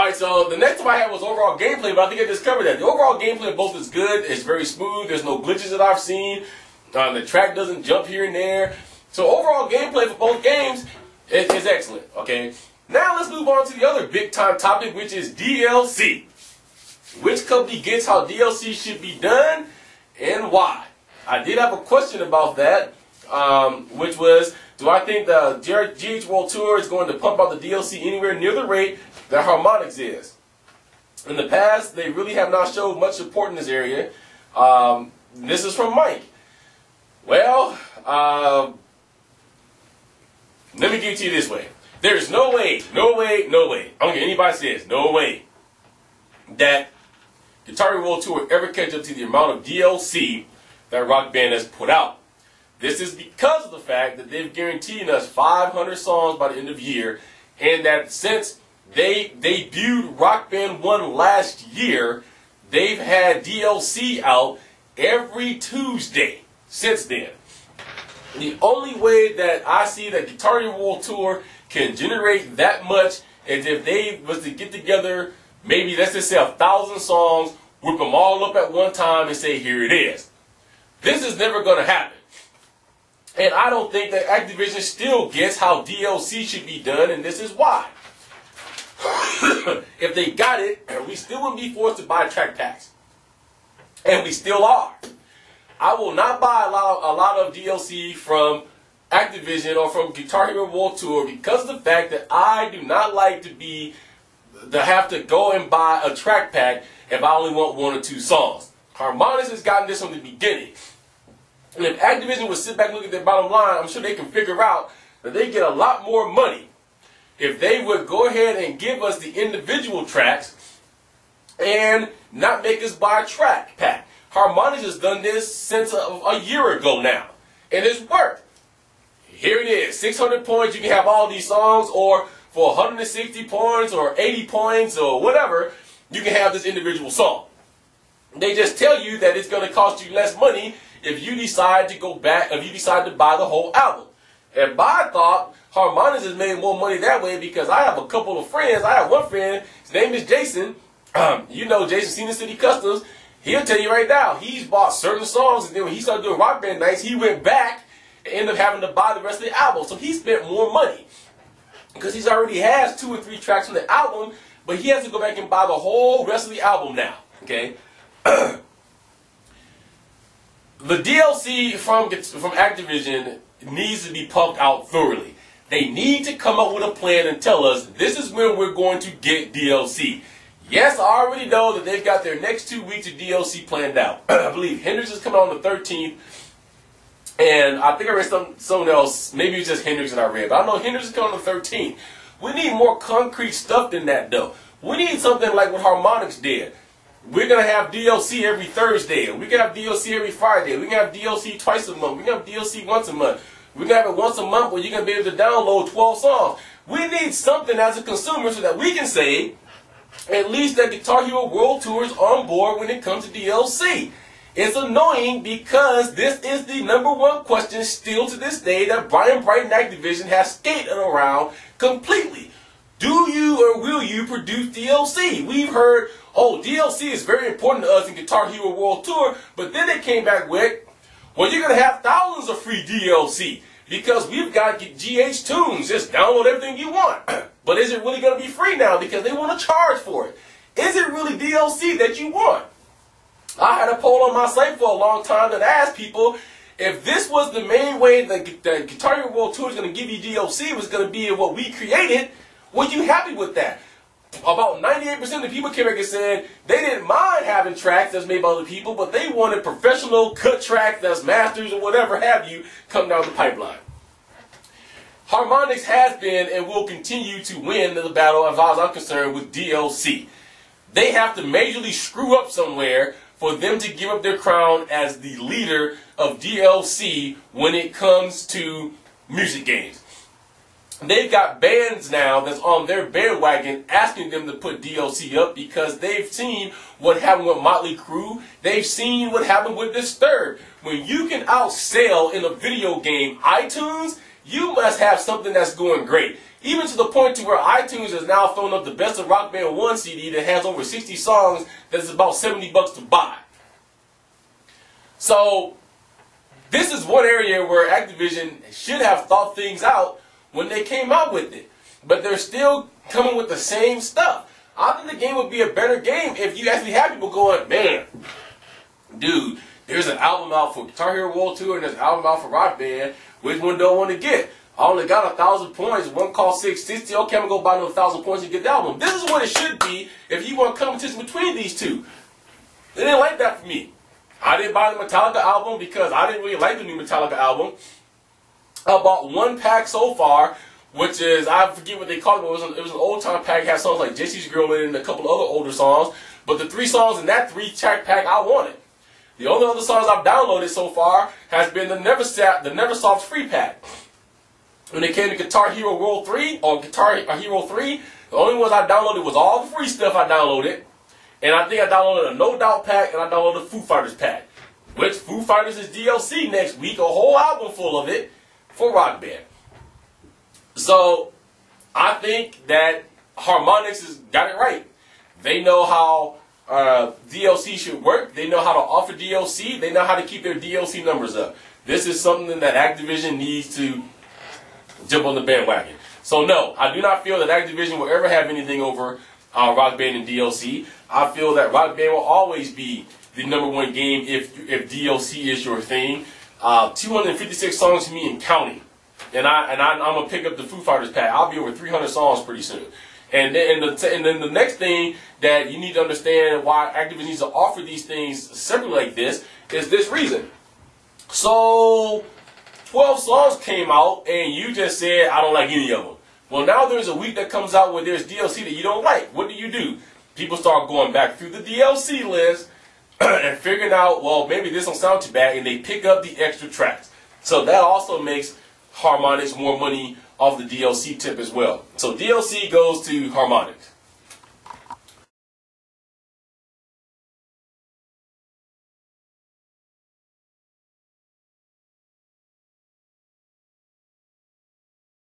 Alright, so the next one I had was overall gameplay, but I think I just covered that. The overall gameplay of both is good. It's very smooth. There's no glitches that I've seen. The track doesn't jump here and there. So overall gameplay for both games is excellent. Okay. Now let's move on to the other big time topic, which is DLC. Which company gets how DLC should be done and why? I did have a question about that, which was, do I think the GH World Tour is going to pump out the DLC anywhere near the rate that Harmonix is? In the past, they really have not showed much support in this area. This is from Mike. Well, let me give it to you this way. There's no way, I don't care anybody says, no way that Guitar Hero World Tour will ever catch up to the amount of DLC that Rock Band has put out. This is because of the fact that they've guaranteed us 500 songs by the end of the year, and that since they debuted Rock Band 1 last year, they've had DLC out every Tuesday since then. The only way that I see that Guitar Hero World Tour can generate that much is if they was to get together, maybe let's just say 1,000 songs, whip them all up at one time and say, here it is. This is never going to happen. And I don't think that Activision still gets how DLC should be done, and this is why. If they got it, we still wouldn't be forced to buy track packs. And we still are. I will not buy a lot of DLC from Activision or from Guitar Hero World Tour because of the fact that I do not like to have to go and buy a track pack if I only want 1 or 2 songs. Harmonix has gotten this from the beginning. And if Activision would sit back and look at their bottom line, I'm sure they can figure out that they get a lot more money if they would go ahead and give us the individual tracks and not make us buy a track pack. Harmonix has done this since a year ago now, and it's worked. Here it is, 600 points, you can have all these songs, or for 160 points or 80 points or whatever, you can have this individual song. They just tell you that it's going to cost you less money if you decide to go back, if you decide to buy the whole album. And I thought Harmonix has made more money that way because I have a couple of friends. I have one friend, his name is Jason. You know Jason, Cena City Customs. He'll tell you right now, he's bought certain songs, and then when he started doing Rock Band nights, he went back and ended up having to buy the rest of the album. So he spent more money because he already has 2 or 3 tracks from the album, but he has to go back and buy the whole rest of the album now. Okay. The DLC from Activision needs to be pumped out thoroughly. They need to come up with a plan and tell us this is when we're going to get DLC. Yes, I already know that they've got their next 2 weeks of DLC planned out. I believe Hendrix is coming on the 13th, and I think I read someone else. Maybe it's just Hendrix that I read, but I know Hendrix is coming on the 13th. We need more concrete stuff than that, though. We need something like what Harmonix did. We're going to have DLC every Thursday. We can have DLC every Friday. We can have DLC twice a month. We can have DLC once a month. We can have it once a month where you're going to be able to download 12 songs. We need something as a consumer so that we can say, at least that Guitar Hero World Tour is on board when it comes to DLC. It's annoying because this is the #1 question still to this day that Brian Brighton Activision has skated around completely. Do you or will you produce DLC? We've heard, oh, DLC is very important to us in Guitar Hero World Tour, but then they came back with, well, you're going to have thousands of free DLC because we've got GH tunes. Just download everything you want. But is it really going to be free now because they want to charge for it? Is it really DLC that you want? I had a poll on my site for a long time that asked people if this was the main way that Guitar Hero World Tour is going to give you DLC, was going to be what we created. Were you happy with that? About 98% of the people came back and said they didn't mind having tracks that's made by other people, but they wanted professional cut tracks that's masters or whatever have you come down the pipeline. Harmonix has been and will continue to win the battle, as far as I'm concerned, with DLC. They have to majorly screw up somewhere for them to give up their crown as the leader of DLC when it comes to music games. They've got bands now that's on their bandwagon asking them to put DLC up because they've seen what happened with Motley Crue. They've seen what happened with Disturbed. When you can outsell in a video game iTunes, you must have something that's going great. even to the point to where iTunes has now thrown up the Best of Rock Band 1 CD that has over 60 songs that's about $70 to buy. So, this is one area where Activision should have thought things out when they came out with it. But they're still coming with the same stuff. I think the game would be a better game if you actually have people going, man, dude, there's an album out for Guitar Hero World Tour and there's an album out for Rock Band. Which one do I want to get? I only got 1,000 points. One cost $660. Okay, I'm going to go buy another 1,000 points and get the album. This is what it should be if you want competition between these two. They didn't like that for me. I didn't buy the Metallica album because I didn't really like the new Metallica album. I bought one pack so far, which is, I forget what they called it, but it was an old time pack. It had songs like Jesse's Girl in it and a couple of other older songs. But the 3 songs in that 3-track pack I wanted. The only other songs I've downloaded so far has been the Neversoft free pack. When it came to Guitar Hero World 3 or Guitar Hero 3, the only ones I downloaded was all the free stuff I downloaded. And I think I downloaded a No Doubt pack and I downloaded a Foo Fighters pack. Which Foo Fighters is DLC next week, a whole album full of it for Rock Band. So, I think that Harmonix has got it right. They know how DLC should work. They know how to offer DLC. They know how to keep their DLC numbers up. This is something that Activision needs to jump on the bandwagon. So no, I do not feel that Activision will ever have anything over Rock Band and DLC. I feel that Rock Band will always be the #1 game if DLC is your thing. 256 songs to me and counting. And I'm gonna pick up the Foo Fighters pack. I'll be over 300 songs pretty soon. And then the next thing that you need to understand why Activision needs to offer these things separately like this is this reason. So 12 songs came out and you just said I don't like any of them. Well, now there's a week that comes out where there's DLC that you don't like. What do? People start going back through the DLC list and figuring out, well, maybe this don't sound too bad, and they pick up the extra tracks. So that also makes Harmonix more money off the DLC tip as well. So DLC goes to Harmonix.